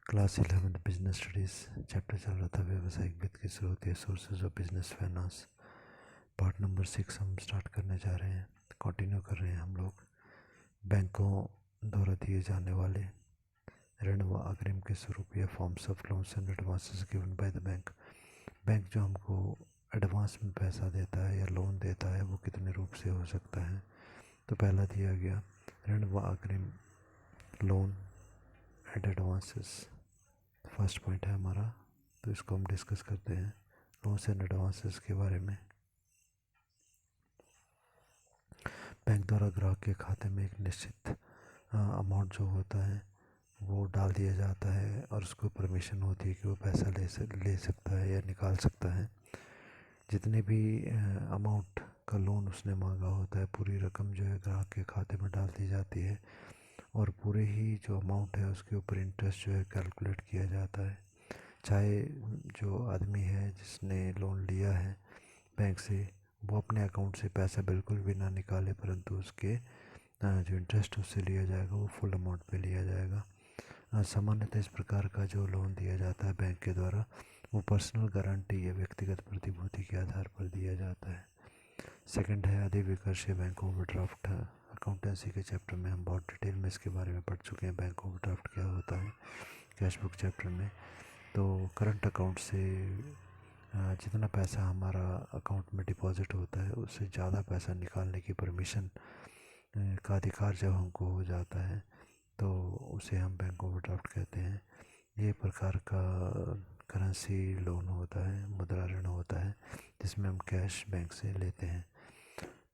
Class 11 business studies chapter चल रहा था व्यावसायिक वित्त की स्रोत या sources of business finance. Part number 6 हम स्टार्ट करने जा रहे हैं, कंटिन्यू कर रहे हैं हम लोग। बैंकों द्वारा दिए जाने वाले ऋण व अग्रिम के स्वरूप या forms of loans and advances given by the bank. Bank जो हमको एडवांस में पैसा देता है या लोन देता है वो कितने रूप से हो सकता है। तो पहला दिया गया ऋण व अग्रिम, loan and advances first point है हमारा, तो इसको हम डिस्कस करते हैं लोन्स एंड एडवांसेस के बारे में। बैंक द्वारा ग्राहक के खाते में एक निश्चित अमाउंट जो होता है वो डाल दिया जाता है और उसको परमिशन होती है कि वो पैसा ले सकता है या निकाल सकता है। जितने भी अमाउंट का लोन उसने मांगा होता है पूरी रकम जो है ग्राहक के खाते में डाल दी जाती है और पूरे ही जो अमाउंट है उसके ऊपर इंटरेस्ट जो है कैलकुलेट किया जाता है। चाहे जो आदमी है जिसने लोन लिया है बैंक से वो अपने अकाउंट से पैसा बिल्कुल भी ना निकाले, परंतु उसके जो इंटरेस्ट उससे लिया जाएगा वो फुल अमाउंट पे लिया जाएगा। सामान्यतः इस प्रकार का जो लोन दिया जाता है बैंक के द्वारा वो पर्सनल गारंटी या व्यक्तिगत प्रतिभूति के आधार पर दिया जाता है। सेकंड है अधिविकर्षीय बैंक ओवरड्राफ्ट। अकाउंटेंसी के चैप्टर में हम बहुत डिटेल में इसके बारे में पढ़ चुके हैं, बैंक ओवरड्राफ्ट क्या होता है कैश बुक चैप्टर में। तो करंट अकाउंट से जितना पैसा हमारा अकाउंट में डिपॉजिट होता है उससे ज़्यादा पैसा निकालने की परमिशन का अधिकार जब हमको हो जाता है तो उसे हम बैंक ओवरड्राफ्ट कहते हैं। ये प्रकार का करेंसी लोन होता है, मुद्रा ऋण होता है जिसमें हम कैश बैंक से लेते हैं।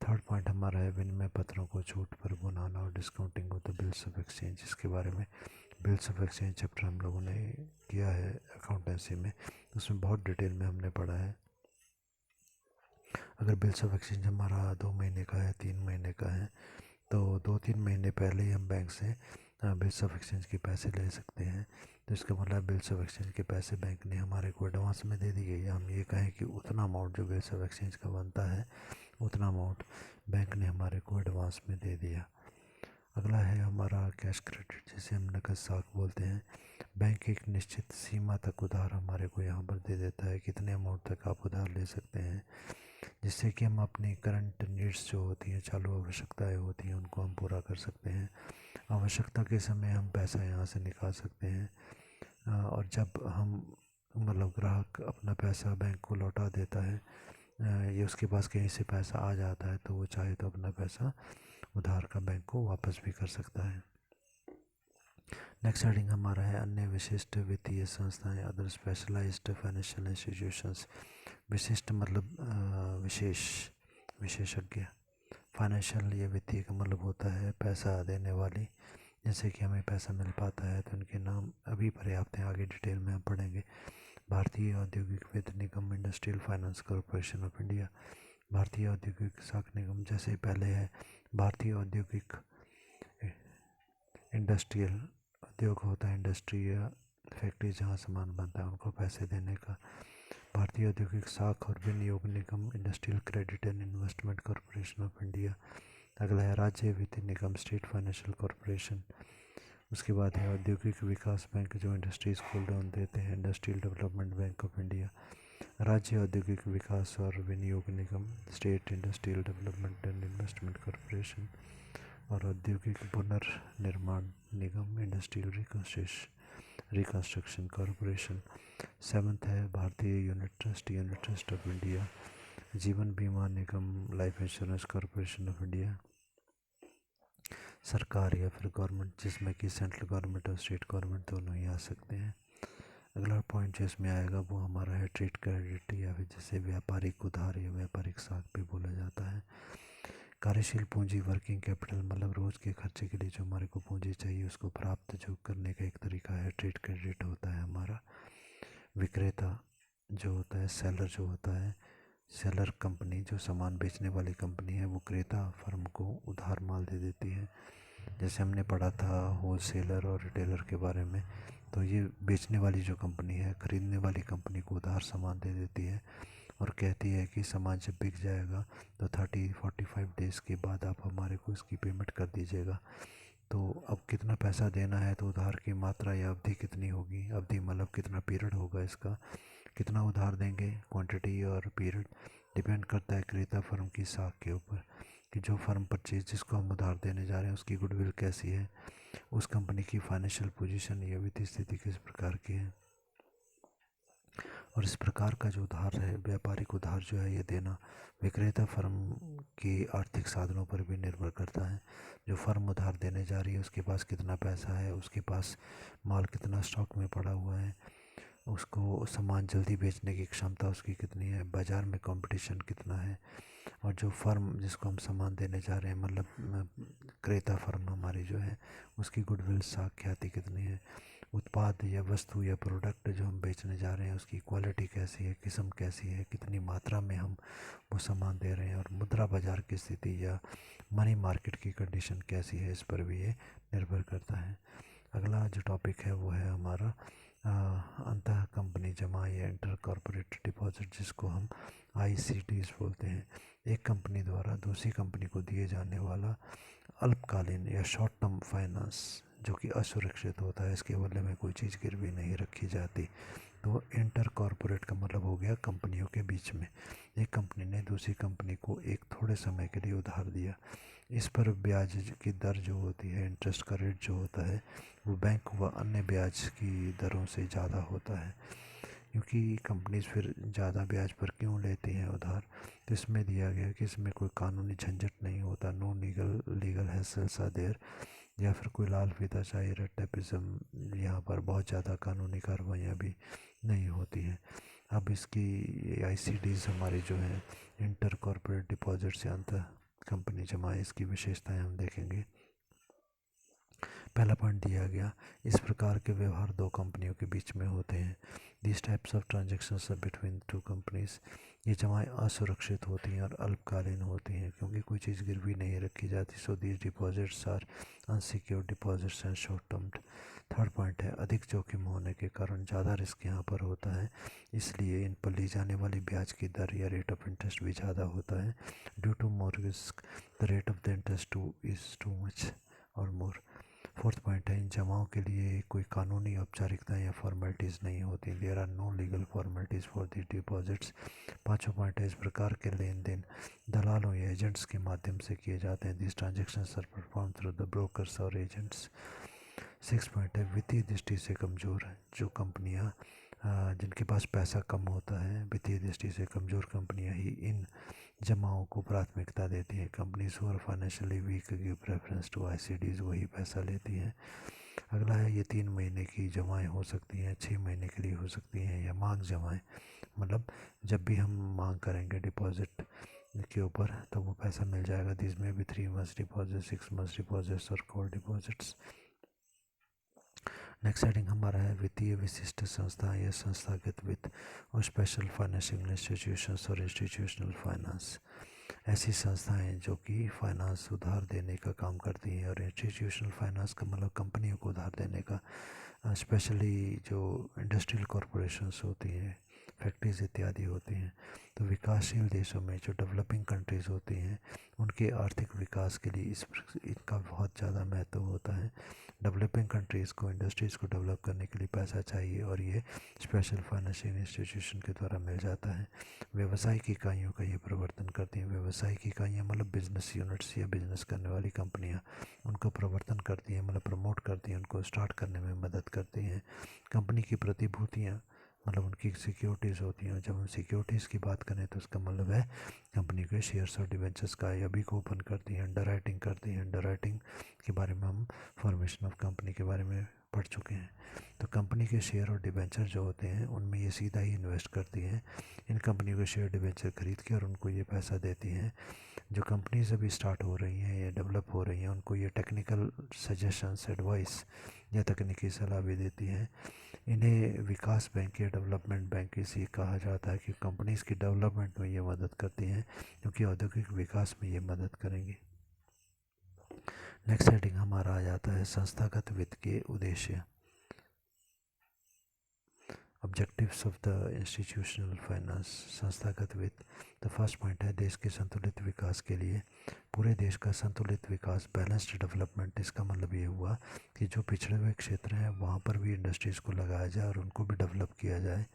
थर्ड पॉइंट हमारा है विनिमय पत्रों को छूट पर बनाना और discounting of the bills of exchange. इसके बारे में बिल्स ऑफ एक्सचेंज चैप्टर हम लोगों ने किया है अकाउंटेंसी में, उसमें बहुत डिटेल में हमने पढ़ा है। अगर बिल्स ऑफ एक्सचेंज हमारा 2 महीने का है, 3 महीने का है, तो 2-3 महीने पहले ही हम बैंक से बिल्स ऑफ एक्सचेंज के पैसे ले सकते हैं। तो इसका मतलब बिल्स ऑफ एक्सचेंज के पैसे बैंक ने हमारे को एडवांस में दे दिए, या हम ये कहें कि उतना अमाउंट जो बिल्स ऑफ एक्सचेंज का बनता है उतना अमाउंट बैंक ने हमारे को एडवांस में दे दिया। अगला है हमारा कैश क्रेडिट, जिसे हम नकद साख बोलते हैं। बैंक एक निश्चित सीमा तक उधार हमारे को यहाँ पर दे देता है, कितने अमाउंट तक आप उधार ले सकते हैं, जिससे कि हम अपनी करंट नीड्स जो होती हैं, चालू आवश्यकताएं होती हैं, उनको हम पूरा कर सकते हैं। आवश्यकता के समय हम पैसा यहाँ से निकाल सकते हैं और जब हम मतलब ग्राहक अपना पैसा बैंक को लौटा देता है या उसके पास कहीं से पैसा आ जाता है तो वो चाहे तो अपना पैसा उधार का बैंक को वापस भी कर सकता है। नेक्स्ट हेडिंग हमारा है अन्य विशिष्ट वित्तीय संस्थाएं, अदर स्पेशलाइज्ड फाइनेंशियल इंस्टीट्यूशंस। विशिष्ट मतलब विशेष, विशेषज्ञ। फाइनेंशियल या वित्तीय का मतलब होता है पैसा देने वाली, जैसे कि हमें पैसा मिल पाता है तो उनके नाम अभी पर्याप्त हैं, आगे डिटेल में हम पढ़ेंगे। भारतीय औद्योगिक वित्त निगम, industrial finance corporation of India. भारतीय औद्योगिक साख निगम, जैसे पहले है भारतीय औद्योगिक इंडस्ट्रियल, उद्योग होता है इंडस्ट्री या फैक्ट्री जहाँ सामान बनता है उनको पैसे देने का। भारतीय औद्योगिक साख और विनियोग निगम, industrial credit and investment corporation of India. अगला है राज्य वित्त निगम, स्टेट फाइनेंशियल कॉरपोरेशन। उसके बाद है औद्योगिक विकास बैंक, जो इंडस्ट्रीज को लोन देते हैं, industrial development bank of India. राज्य औद्योगिक विकास और विनियोग निगम, state industrial development and investment corporation. और औद्योगिक पुनर्निर्माण निगम, इंडस्ट्रियल रिकंस्ट्रक्शन कॉरपोरेशन। सेवन्थ है भारतीय यूनिट ट्रस्ट ऑफ इंडिया। जीवन बीमा निगम, life insurance corporation of India. सरकार या फिर गवर्नमेंट, जिसमें कि सेंट्रल गवर्नमेंट और स्टेट गवर्नमेंट दोनों ही आ सकते हैं। अगला पॉइंट जो इसमें आएगा वो हमारा है ट्रेड क्रेडिट, या फिर जिसे व्यापारिक उधार या व्यापारिक साख भी बोला जाता है। कार्यशील पूंजी, वर्किंग कैपिटल, मतलब रोज़ के खर्चे के लिए जो हमारे को पूंजी चाहिए उसको प्राप्त जो करने का एक तरीका है ट्रेड क्रेडिट होता है हमारा। विक्रेता जो होता है, सेलर जो होता है, सेलर कंपनी जो सामान बेचने वाली कंपनी है वो क्रेता फर्म को उधार माल दे देती है। जैसे हमने पढ़ा था होल सेलर और रिटेलर के बारे में, तो ये बेचने वाली जो कंपनी है ख़रीदने वाली कंपनी को उधार सामान दे देती है और कहती है कि सामान जब बिक जाएगा तो 30-45 डेज़ के बाद आप हमारे को इसकी पेमेंट कर दीजिएगा। तो अब कितना पैसा देना है, तो उधार की मात्रा या अवधि कितनी होगी, अवधि मतलब कितना पीरियड होगा इसका, कितना उधार देंगे, क्वांटिटी और पीरियड डिपेंड करता है क्रेता फर्म की साख के ऊपर, कि जो फर्म परचेज जिसको हम उधार देने जा रहे हैं उसकी गुडविल कैसी है, उस कंपनी की फाइनेंशियल पोजीशन या वित्तीय स्थिति किस प्रकार की है। और इस प्रकार का जो उधार है, व्यापारिक उधार जो है ये देना विक्रेता फर्म की आर्थिक साधनों पर भी निर्भर करता है। जो फर्म उधार देने जा रही है उसके पास कितना पैसा है, उसके पास माल कितना स्टॉक में पड़ा हुआ है, उसको सामान जल्दी बेचने की क्षमता उसकी कितनी है, बाज़ार में कंपटीशन कितना है, और जो फर्म जिसको हम सामान देने जा रहे हैं मतलब क्रेता फर्म हमारी जो है उसकी गुडविल साख ख्याति कितनी है, उत्पाद या वस्तु या प्रोडक्ट जो हम बेचने जा रहे हैं उसकी क्वालिटी कैसी है, किस्म कैसी है, कितनी मात्रा में हम वो सामान दे रहे हैं, और मुद्रा बाज़ार की स्थिति या मनी मार्केट की कंडीशन कैसी है, इस पर भी ये निर्भर करता है। अगला जो टॉपिक है वो है हमारा अंतः कंपनी जमा या इंटर कॉर्पोरेट डिपॉजिट, जिसको हम ICDs बोलते हैं। एक कंपनी द्वारा दूसरी कंपनी को दिए जाने वाला अल्पकालीन या शॉर्ट टर्म फाइनेंस जो कि असुरक्षित होता है, इसके बदले में कोई चीज़ गिरवी नहीं रखी जाती। तो इंटर कॉर्पोरेट का मतलब हो गया कंपनियों के बीच में, एक कंपनी ने दूसरी कंपनी को एक थोड़े समय के लिए उधार दिया। इस पर ब्याज की दर जो होती है, इंटरेस्ट का रेट जो होता है, वो बैंक व अन्य ब्याज की दरों से ज़्यादा होता है। क्योंकि कंपनीज फिर ज़्यादा ब्याज पर क्यों लेती हैं उधार, तो इसमें दिया गया कि इसमें कोई कानूनी झंझट नहीं होता, no legal hassles are there, या फिर कोई लाल फीताशाही रट्टेपिज्म, यहाँ पर बहुत ज़्यादा कानूनी कार्रवाइयाँ भी नहीं होती हैं। अब इसकी ICDs हमारी जो है इंटर कॉर्पोरेट डिपॉजिट से अंत कंपनी जमा, इसकी विशेषताएं हम देखेंगे। पहला पॉइंट दिया गया, इस प्रकार के व्यवहार दो कंपनियों के बीच में होते हैं। This types of transactions are between two companies. ये जमाएँ असुरक्षित होती हैं और अल्पकालीन होती हैं क्योंकि कोई चीज़ गिरवी नहीं रखी जाती। So these deposits are unsecured deposits and short term. Third point है, अधिक जोखिम होने के कारण ज़्यादा रिस्क यहाँ पर होता है, इसलिए इन पर ली जाने वाली ब्याज की दर या रेट ऑफ इंटरेस्ट भी ज़्यादा होता है। Due to more risk the rate of the interest too is too much और मोर। फोर्थ पॉइंट है, इन जमाओं के लिए कोई कानूनी औपचारिकता या फॉर्मेलिटीज़ नहीं होती। There are no legal formalities for the deposits. पाँचवा पॉइंट है, इस प्रकार के लेन देन दलालों या एजेंट्स के माध्यम से किए जाते हैं। This transactions are perform through the brokers और एजेंट्स। सिक्स पॉइंट है, वित्तीय दृष्टि से कमज़ोर जो कंपनियां जिनके पास पैसा कम होता है, वित्तीय दृष्टि से कमज़ोर कंपनियां ही इन जमाओं को प्राथमिकता देती हैं। Companies who are financially weak give preference to ICDs, वही पैसा लेती हैं। अगला है, ये 3 महीने की जमाएं हो सकती हैं, 6 महीने के लिए हो सकती हैं, या मांग जमाएं, मतलब जब भी हम मांग करेंगे डिपॉजिट के ऊपर तो वो पैसा मिल जाएगा। दिस में भी 3 मंथ्स डिपॉजिट, 6 मंथ्स डिपॉजिट्स और कॉल डिपॉजिट्स। नेक्स्ट हेडिंग हमारा है वित्तीय विशिष्ट संस्था या संस्थागत वित्त और स्पेशल फाइनेंशियल इंस्टीट्यूशंस और इंस्टीट्यूशनल फाइनेंस। ऐसी संस्थाएं जो कि फाइनेंस उधार देने का काम करती हैं, और इंस्टीट्यूशनल फाइनेंस का मतलब कंपनियों को उधार देने का। स्पेशली जो इंडस्ट्रियल कॉरपोरेशंस होती हैं, फैक्ट्रीज इत्यादि होती हैं, तो विकासशील देशों में जो डेवलपिंग कंट्रीज़ होती हैं उनके आर्थिक विकास के लिए इनका बहुत ज़्यादा महत्व होता है। डेवलपिंग कंट्रीज़ को इंडस्ट्रीज़ को डेवलप करने के लिए पैसा चाहिए और ये स्पेशल फाइनेंशियल इंस्टीट्यूशन के द्वारा मिल जाता है। व्यावसायिक इकाइयों का ये प्रवर्तन करती हैं। व्यावसायिक इकाइयाँ मतलब बिजनेस यूनिट्स या बिजनेस करने वाली कंपनियाँ, उनको प्रवर्तन करती हैं मतलब प्रमोट करती हैं, उनको स्टार्ट करने में मदद करती हैं। कंपनी की प्रतिभूतियाँ मतलब उनकी सिक्योरिटीज़ होती हैं। जब हम सिक्योरिटीज़ की बात करें तो उसका मतलब है कंपनी के शेयर्स और डिवेंचर्स का, या भी को ओपन करती हैं, अंडर राइटिंग करती हैं। अंडर राइटिंग के बारे में हम फॉर्मेशन ऑफ कंपनी के बारे में पढ़ चुके हैं। तो कंपनी के शेयर और डिवेंचर जो होते हैं उनमें ये सीधा ही इन्वेस्ट करती हैं। इन कंपनियों के शेयर डिवेंचर खरीद के और उनको ये पैसा देती हैं। जो कंपनीज अभी स्टार्ट हो रही हैं या डेवलप हो रही हैं उनको ये टेक्निकल सजेशंस, एडवाइस या तकनीकी सलाह भी देती हैं। इन्हें विकास बैंक या डेवलपमेंट बैंक इसी कहा जाता है कि कंपनीज़ की डेवलपमेंट में ये मदद करती हैं क्योंकि औद्योगिक विकास में ये मदद करेंगी। नेक्स्ट हेडिंग हमारा आ जाता है संस्थागत वित्त के उद्देश्य। अब objectives of the institutional finance, संस्थागत वित्त। तो फर्स्ट पॉइंट है देश के संतुलित विकास के लिए, पूरे देश का संतुलित विकास, बैलेंस्ड डेवलपमेंट। इसका मतलब ये हुआ कि जो पिछड़े हुए क्षेत्र हैं वहाँ पर भी इंडस्ट्रीज़ को लगाया जाए और उनको भी डेवलप किया जाए।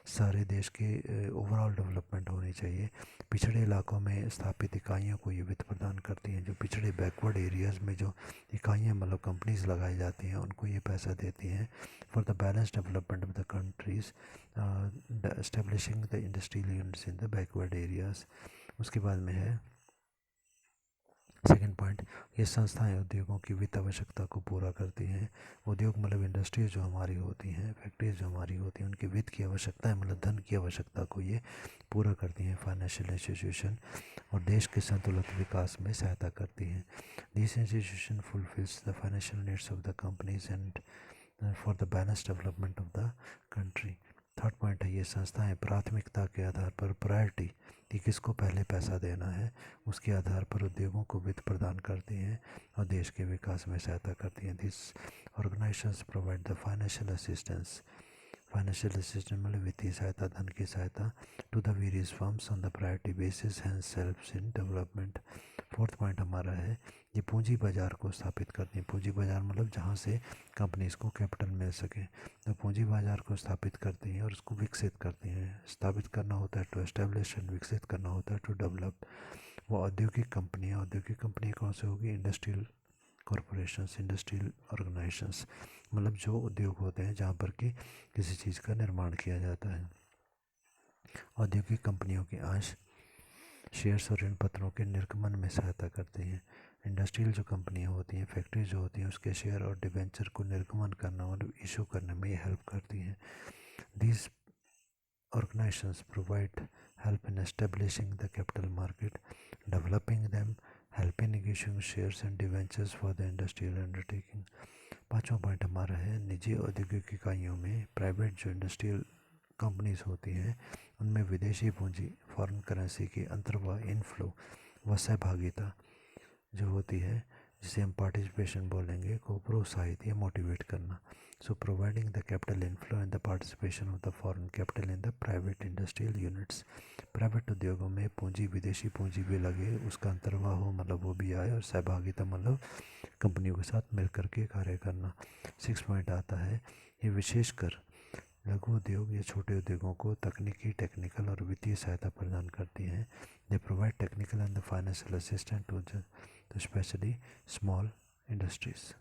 सारे देश के ओवरऑल डेवलपमेंट होनी चाहिए। पिछड़े इलाकों में स्थापित इकाइयों को ये वित्त प्रदान करती हैं। जो पिछड़े बैकवर्ड एरियाज़ में जो इकाइयाँ मतलब कंपनीज लगाई जाती हैं उनको ये पैसा देती हैं। For the balance development of the countries, establishing the industrial units in the backward areas. उसके बाद में है सेकेंड पॉइंट, ये संस्थाएं उद्योगों की वित्त आवश्यकता को पूरा करती हैं। उद्योग मतलब इंडस्ट्रीज जो हमारी होती हैं, फैक्ट्रीज जो हमारी होती हैं, उनकी वित्त की आवश्यकता है मतलब धन की आवश्यकता को ये पूरा करती हैं। फाइनेंशियल इंस्टीट्यूशन और देश के संतुलित विकास में सहायता करती हैं। This institution fulfils the financial needs of the companies and for the balance development of the country. Third point है ये संस्थाएं प्राथमिकता के आधार पर, प्रायोरिटी कि किसको पहले पैसा देना है, उसके आधार पर उद्योगों को वित्त प्रदान करती हैं और देश के विकास में सहायता करती हैं। This organisations provide the financial assistance, financial assistance मतलब वित्तीय सहायता, धन की सहायता to the various firms on the priority basis, hence helps in development. Fourth point हमारा है ये पूंजी बाजार को स्थापित करती है। पूंजी बाजार मतलब जहाँ से कंपनीज को कैपिटल मिल सके, तो पूंजी बाजार को स्थापित करती हैं और उसको विकसित करती हैं। स्थापित करना होता है टू एस्टेब्लिश एंड विकसित करना होता है टू डेवलप। वो औद्योगिक कंपनियाँ कौन से होगी, इंडस्ट्रियल कॉरपोरेशंस, इंडस्ट्रियल ऑर्गेनाइजेशंस मतलब जो उद्योग होते हैं जहाँ पर कि किसी चीज़ का निर्माण किया जाता है। औद्योगिक कंपनियों के अंश शेयर्स और ऋण पत्रों के निर्गमन में सहायता करते हैं। इंडस्ट्रियल जो कंपनियां होती हैं, फैक्ट्री जो होती हैं, उसके शेयर और डिबेंचर को निर्गमन करना मतलब इशू करने में ये हेल्प करती हैं। These organizations provide help in establishing the capital market, developing them, help in issuing shares and debentures for the industrial undertaking। पाँचवा पॉइंट हमारा है निजी औद्योगिक इकाइयों में, प्राइवेट जो इंडस्ट्रियल कंपनीज होती हैं उनमें विदेशी पूंजी, फॉरेन करेंसी की अंतर्वाह, इनफ्लो व सहभागिता जो होती है, जिसे हम पार्टिसिपेशन बोलेंगे, को प्रोत्साहित या मोटिवेट करना। So providing the capital inflow and the participation of the foreign capital in the private industrial units. Private उद्योगों में पूंजी, विदेशी पूंजी भी लगे, उसका अंतर्वाह हो मतलब वो भी आए, और सहभागिता मतलब कंपनियों के साथ मिल करके कार्य करना। 6 पॉइंट आता है ये विशेषकर लघु उद्योग या छोटे उद्योगों को तकनीकी, टेक्निकल और वित्तीय सहायता प्रदान करती हैं। They provide technical and the financial assistant to specially small industries.